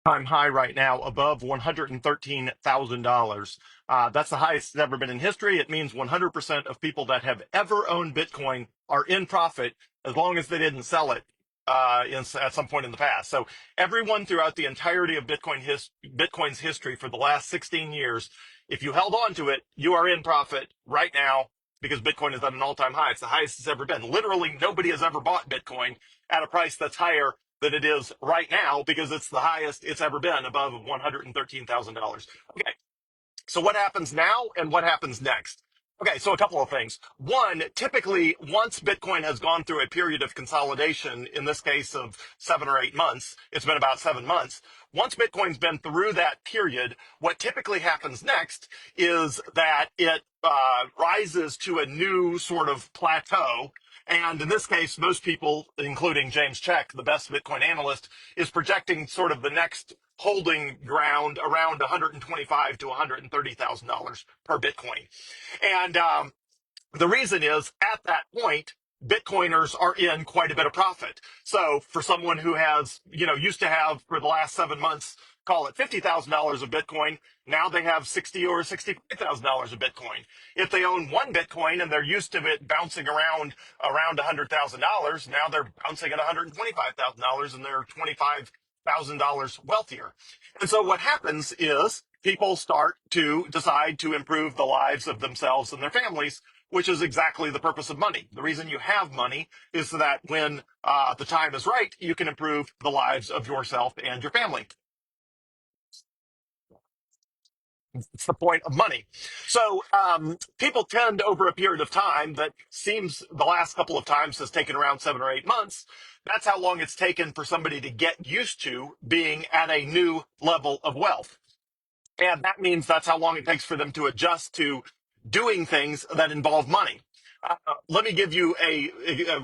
Time high right now above $113,000. That's the highest it's ever been in history. It means 100% of people that have ever owned Bitcoin are in profit as long as they didn't sell it at some point in the past. So everyone throughout the entirety of Bitcoin's history for the last 16 years, if you held on to it, you are in profit right now because Bitcoin is at an all-time high. It's the highest it's ever been. Literally nobody has ever bought Bitcoin at a price that's higher than it is right now because it's the highest it's ever been, above $113,000. Okay, so what happens now and what happens next? Okay, so a couple of things. One, typically, once Bitcoin has gone through a period of consolidation, in this case of 7 or 8 months, it's been about 7 months. Once Bitcoin's been through that period, what typically happens next is that it rises to a new sort of plateau. And in this case, most people, including James Check, the best Bitcoin analyst, is projecting sort of the next holding ground around $125 to $130,000 per Bitcoin. And the reason is at that point, Bitcoiners are in quite a bit of profit. So for someone who has, used to have for the last 7 months, call it $50,000 of Bitcoin, now they have $60,000 or $65,000 of Bitcoin. If they own one Bitcoin and they're used to it bouncing around $100,000, now they're bouncing at $125,000 and they're $25,000 wealthier. And so what happens is people start to decide to improve the lives of themselves and their families, which is exactly the purpose of money. The reason you have money is so that when the time is right, you can improve the lives of yourself and your family. It's the point of money. So people tend over a period of time that seems the last couple of times has taken around 7 or 8 months. That's how long it's taken for somebody to get used to being at a new level of wealth. And that means that's how long it takes for them to adjust to doing things that involve money. Let me give you a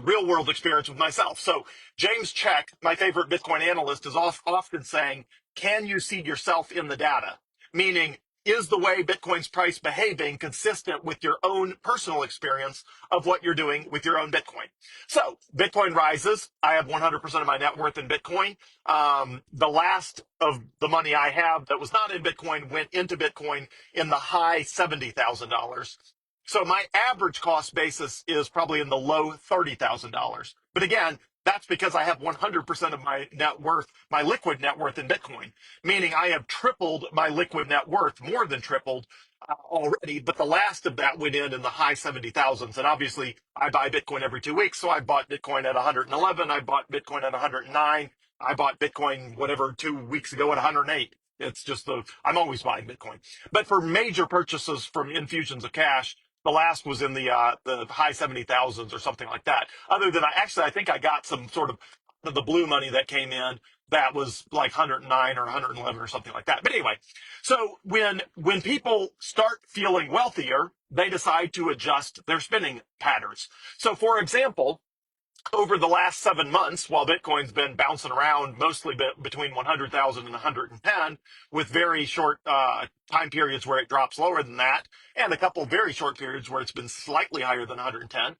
real world experience with myself. So James Check, my favorite Bitcoin analyst, is often saying, can you see yourself in the data? Meaning, is the way Bitcoin's price behaving consistent with your own personal experience of what you're doing with your own Bitcoin? So Bitcoin rises. I have 100% of my net worth in Bitcoin. The last of the money I have that was not in Bitcoin went into Bitcoin in the high $70,000. So my average cost basis is probably in the low $30,000. But again, that's because I have 100% of my net worth, my liquid net worth in Bitcoin, meaning I have tripled my liquid net worth, more than tripled already. But the last of that went in the high 70,000s. And obviously, I buy Bitcoin every 2 weeks. So I bought Bitcoin at 111. I bought Bitcoin at 109. I bought Bitcoin, whatever, 2 weeks ago at 108. It's just I'm always buying Bitcoin. But for major purchases from infusions of cash, the last was in the high 70,000s or something like that. Other than I think I got some sort of the blue money that came in that was like 109 or 111 or something like that. But anyway, so when people start feeling wealthier, they decide to adjust their spending patterns. So for example, over the last 7 months, while Bitcoin's been bouncing around mostly between 100,000 and 110, with very short time periods where it drops lower than that, and a couple very short periods where it's been slightly higher than 110,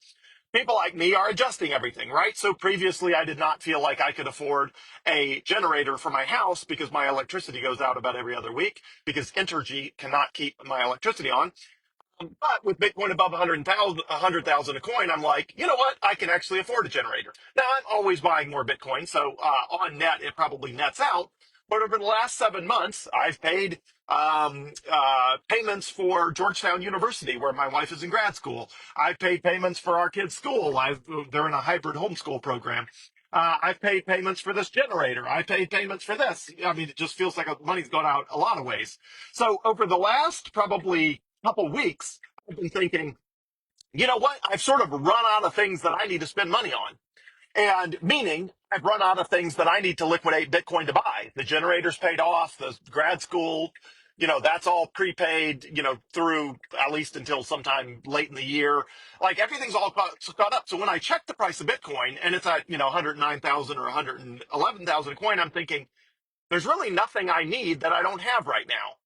people like me are adjusting everything, right? So previously, I did not feel like I could afford a generator for my house because my electricity goes out about every other week because Entergy cannot keep my electricity on. But with Bitcoin above 100,000 a coin, I'm like, you know what? I can actually afford a generator. Now, I'm always buying more Bitcoin, so on net, it probably nets out. But over the last 7 months, I've paid payments for Georgetown University, where my wife is in grad school. I've paid payments for our kids' school. They're in a hybrid homeschool program. I've paid payments for this generator. I paid payments for this. I mean, it just feels like money's gone out a lot of ways. So over the last probably couple weeks, I've been thinking, you know what? I've sort of run out of things that I need to spend money on. And meaning I've run out of things that I need to liquidate Bitcoin to buy. The generator's paid off, the grad school, that's all prepaid, through at least until sometime late in the year. Like everything's all caught up. So when I check the price of Bitcoin and it's at, 109,000 or 111,000 a coin, I'm thinking there's really nothing I need that I don't have right now.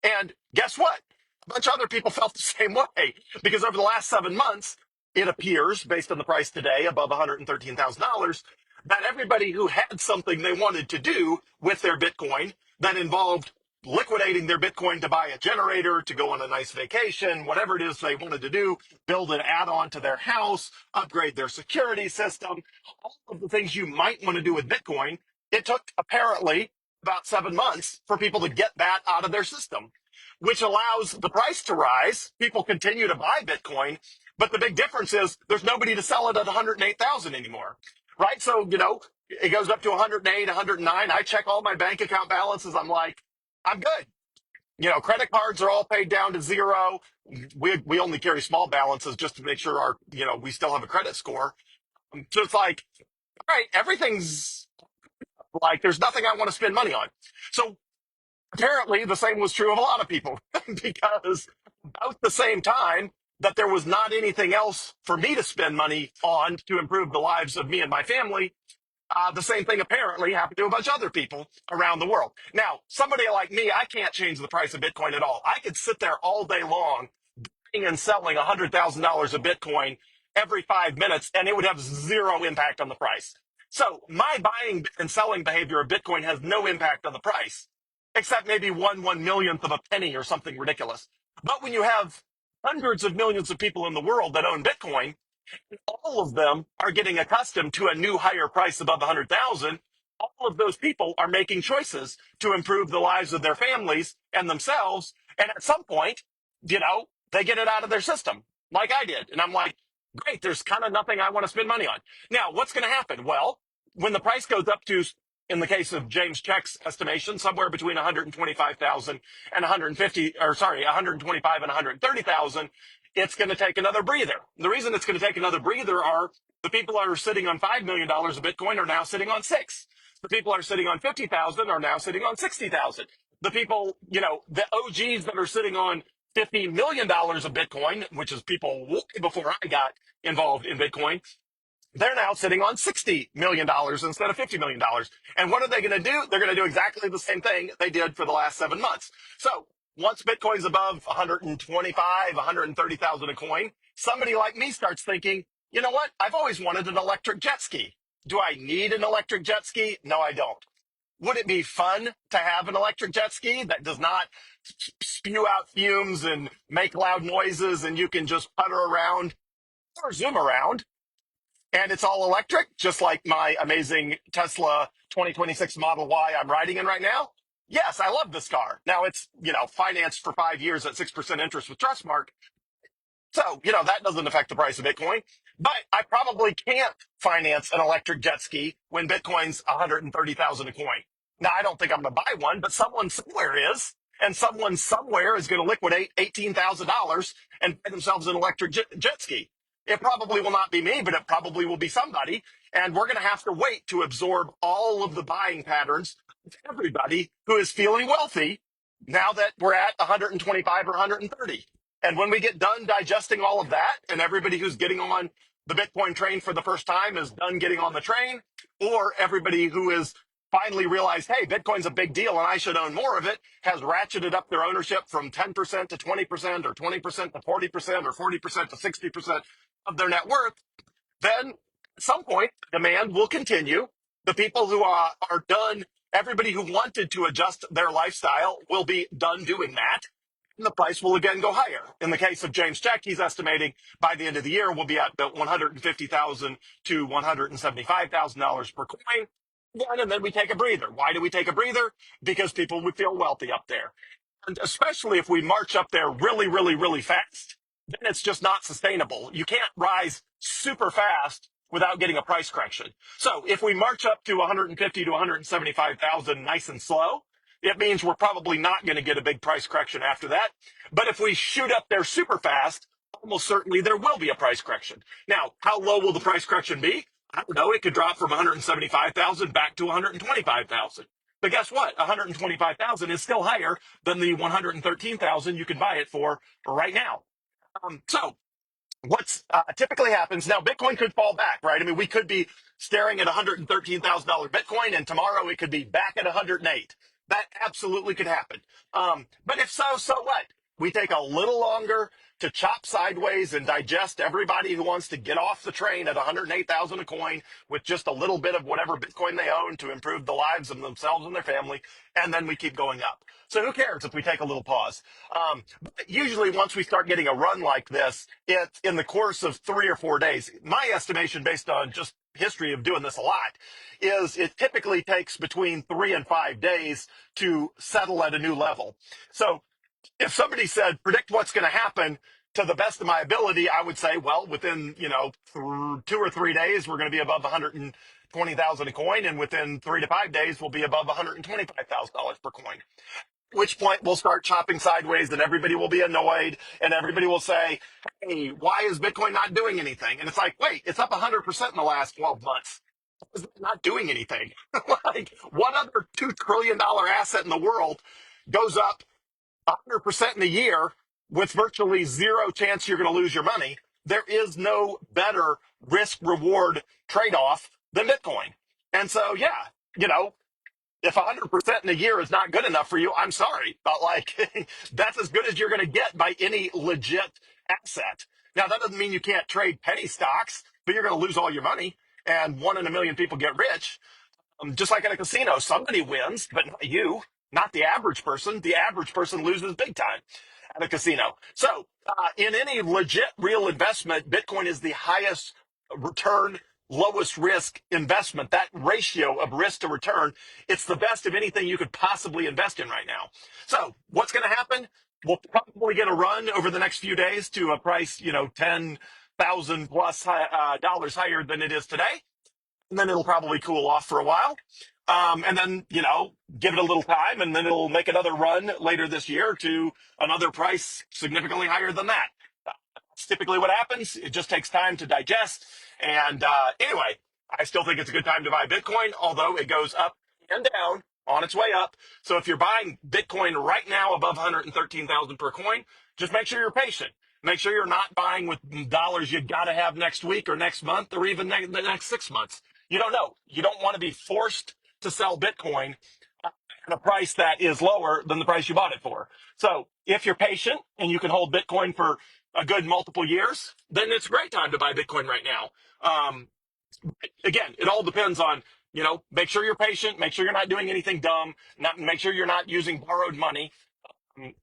And guess what? A bunch of other people felt the same way because over the last 7 months, it appears, based on the price today, above $113,000, that everybody who had something they wanted to do with their Bitcoin that involved liquidating their Bitcoin to buy a generator, to go on a nice vacation, whatever it is they wanted to do, build an add on to their house, upgrade their security system, all of the things you might want to do with Bitcoin. It took apparently about 7 months for people to get that out of their system, which allows the price to rise. People continue to buy Bitcoin, but the big difference is there's nobody to sell it at 108,000 anymore, right? So, it goes up to 108, 109. I check all my bank account balances. I'm like, I'm good. Credit cards are all paid down to zero. We only carry small balances just to make sure we still have a credit score. So it's like, all right, everything's like, there's nothing I want to spend money on. So apparently the same was true of a lot of people because about the same time that there was not anything else for me to spend money on to improve the lives of me and my family, the same thing apparently happened to a bunch of other people around the world. Now, somebody like me, I can't change the price of Bitcoin at all. I could sit there all day long buying and selling $100,000 of Bitcoin every 5 minutes, and it would have zero impact on the price. So my buying and selling behavior of Bitcoin has no impact on the price, except maybe one millionth of a penny or something ridiculous. But when you have hundreds of millions of people in the world that own Bitcoin, all of them are getting accustomed to a new higher price above 100,000. All of those people are making choices to improve the lives of their families and themselves. And at some point, they get it out of their system like I did. And I'm like, great, there's kind of nothing I want to spend money on. Now, what's going to happen? Well, when the price goes up to, in the case of James Check's estimation, somewhere between 125,000 and 150, or sorry, 125 and 130,000, it's going to take another breather. The reason it's going to take another breather are the people that are sitting on $5 million of Bitcoin are now sitting on six. The people that are sitting on 50,000 are now sitting on 60,000. The people, the OGs that are sitting on $50 million of Bitcoin, which is people way before I got involved in Bitcoin, they're now sitting on $60 million instead of $50 million. And what are they going to do? They're going to do exactly the same thing they did for the last 7 months. So once Bitcoin's above 125, 130,000 a coin, somebody like me starts thinking, you know what? I've always wanted an electric jet ski. Do I need an electric jet ski? No, I don't. Would it be fun to have an electric jet ski that does not spew out fumes and make loud noises and you can just putter around or zoom around? And it's all electric, just like my amazing Tesla 2026 Model Y I'm riding in right now. Yes, I love this car. Now it's, financed for 5 years at 6% interest with Trustmark. So, that doesn't affect the price of Bitcoin. But I probably can't finance an electric jet ski when Bitcoin's 130,000 a coin. Now, I don't think I'm going to buy one, but someone somewhere is. And someone somewhere is going to liquidate $18,000 and buy themselves an electric jet ski. It probably will not be me, but it probably will be somebody. And we're going to have to wait to absorb all of the buying patterns of everybody who is feeling wealthy now that we're at 125 or 130. And when we get done digesting all of that, and everybody who's getting on the Bitcoin train for the first time is done getting on the train, or everybody who is finally realized, hey, Bitcoin's a big deal and I should own more of it, has ratcheted up their ownership from 10% to 20% or 20% to 40% or 40% to 60% of their net worth, then at some point, demand will continue. The people who are done, everybody who wanted to adjust their lifestyle will be done doing that. And the price will again go higher. In the case of James Check, he's estimating by the end of the year, we'll be at the $150,000 to $175,000 per coin. And then we take a breather. Why do we take a breather? Because people would feel wealthy up there. And especially if we march up there really, really, really fast, then it's just not sustainable. You can't rise super fast without getting a price correction. So if we march up to 150 to 175,000 nice and slow, it means we're probably not going to get a big price correction after that. But if we shoot up there super fast, almost certainly there will be a price correction. Now, how low will the price correction be? I don't know. It could drop from 175,000 back to 125,000. But guess what? 125,000 is still higher than the 113,000 you can buy it for right now. So what's typically happens now, Bitcoin could fall back, right? I mean, we could be staring at $113,000 Bitcoin and tomorrow it could be back at 108. That absolutely could happen. But if so, so what? We take a little longer to chop sideways and digest everybody who wants to get off the train at 108,000 a coin with just a little bit of whatever Bitcoin they own to improve the lives of themselves and their family. And then we keep going up. So who cares if we take a little pause? But usually once we start getting a run like this, it's in the course of 3 or 4 days. My estimation based on just history of doing this a lot is it typically takes between 3 and 5 days to settle at a new level. So if somebody said predict what's going to happen to the best of my ability, I would say, well, within 2 or 3 days, we're going to be above 120,000 a coin, and within 3 to 5 days, we'll be above $125,000 per coin. At which point we'll start chopping sideways, and everybody will be annoyed, and everybody will say, "Hey, why is Bitcoin not doing anything?" And it's like, wait, it's up 100% in the last 12 months. It's not doing anything. Like, what other $2 trillion asset in the world goes up 100% in a year with virtually zero chance you're going to lose your money? There is no better risk reward trade off than Bitcoin. And so, yeah, you know, if 100% in a year is not good enough for you, I'm sorry. But like, that's as good as you're going to get by any legit asset. Now, that doesn't mean you can't trade penny stocks, but you're going to lose all your money. And 1 in a million people get rich. Just like in a casino, somebody wins, but not you, not the average person. The average person loses big time at a casino. So, in any legit real investment, Bitcoin is the highest return, lowest risk investment. That ratio of risk to return, it's the best of anything you could possibly invest in right now. So, what's going to happen? We'll probably get a run over the next few days to a price, 10,000 plus dollars higher than it is today, and then it'll probably cool off for a while. And then, give it a little time, and then it'll make another run later this year to another price significantly higher than that. That's typically what happens. It just takes time to digest. And anyway, I still think it's a good time to buy Bitcoin, although it goes up and down on its way up. So if you're buying Bitcoin right now above 113,000 per coin, just make sure you're patient. Make sure you're not buying with dollars you got to have next week or next month or even the next 6 months. You don't know. You don't want to be forced to sell Bitcoin at a price that is lower than the price you bought it for. So if you're patient and you can hold Bitcoin for a good multiple years, then it's a great time to buy Bitcoin right now. Again, it all depends on, make sure you're patient, make sure you're not doing anything dumb, make sure you're not using borrowed money,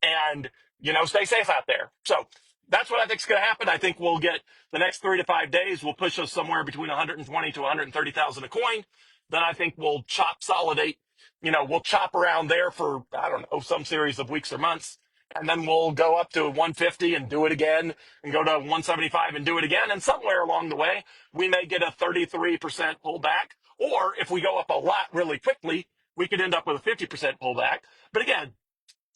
and stay safe out there. So that's what I think is going to happen. I think we'll get the next 3 to 5 days will push us somewhere between 120 to 130,000 a coin. Then I think we'll we'll chop around there for, I don't know, some series of weeks or months, and then we'll go up to 150 and do it again, and go to 175 and do it again, and somewhere along the way we may get a 33% pullback, or if we go up a lot really quickly, we could end up with a 50% pullback. But again,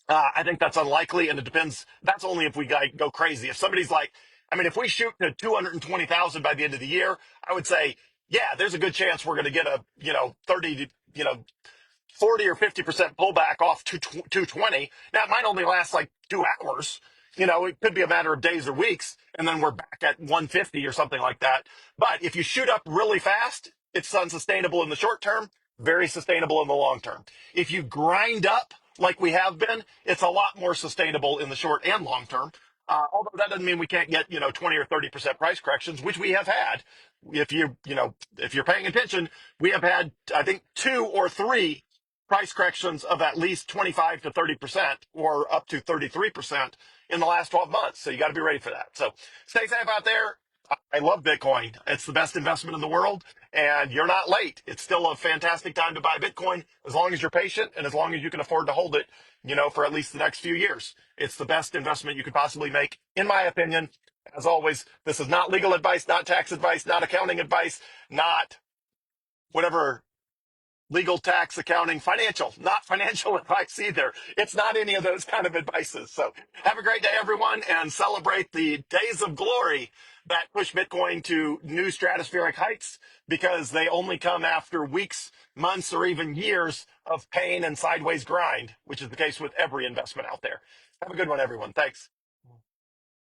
I think that's unlikely, and it depends. That's only if we go crazy. If somebody's like, I mean, if we shoot to 220,000 by the end of the year, I would say, yeah, there's a good chance we're going to get a 30 to 40 or 50% pullback off 220. Now, it might only last like 2 hours. It could be a matter of days or weeks, and then we're back at 150 or something like that. But if you shoot up really fast, it's unsustainable in the short term, very sustainable in the long term. If you grind up like we have been, it's a lot more sustainable in the short and long term. Although that doesn't mean we can't get 20 or 30% price corrections, which we have had. If you're paying attention, we have had, I think, 2 or 3 price corrections of at least 25 to 30% or up to 33% in the last 12 months. So you got to be ready for that. So stay safe out there. I love Bitcoin. It's the best investment in the world, and you're not late. It's still a fantastic time to buy Bitcoin as long as you're patient and as long as you can afford to hold it, for at least the next few years. It's the best investment you could possibly make, in my opinion. As always, this is not legal advice, not tax advice, not accounting advice, not whatever legal, tax, accounting, financial, not financial advice either. It's not any of those kind of advices. So have a great day, everyone, and celebrate the days of glory that push Bitcoin to new stratospheric heights, because they only come after weeks, months, or even years of pain and sideways grind, which is the case with every investment out there. Have a good one, everyone. Thanks.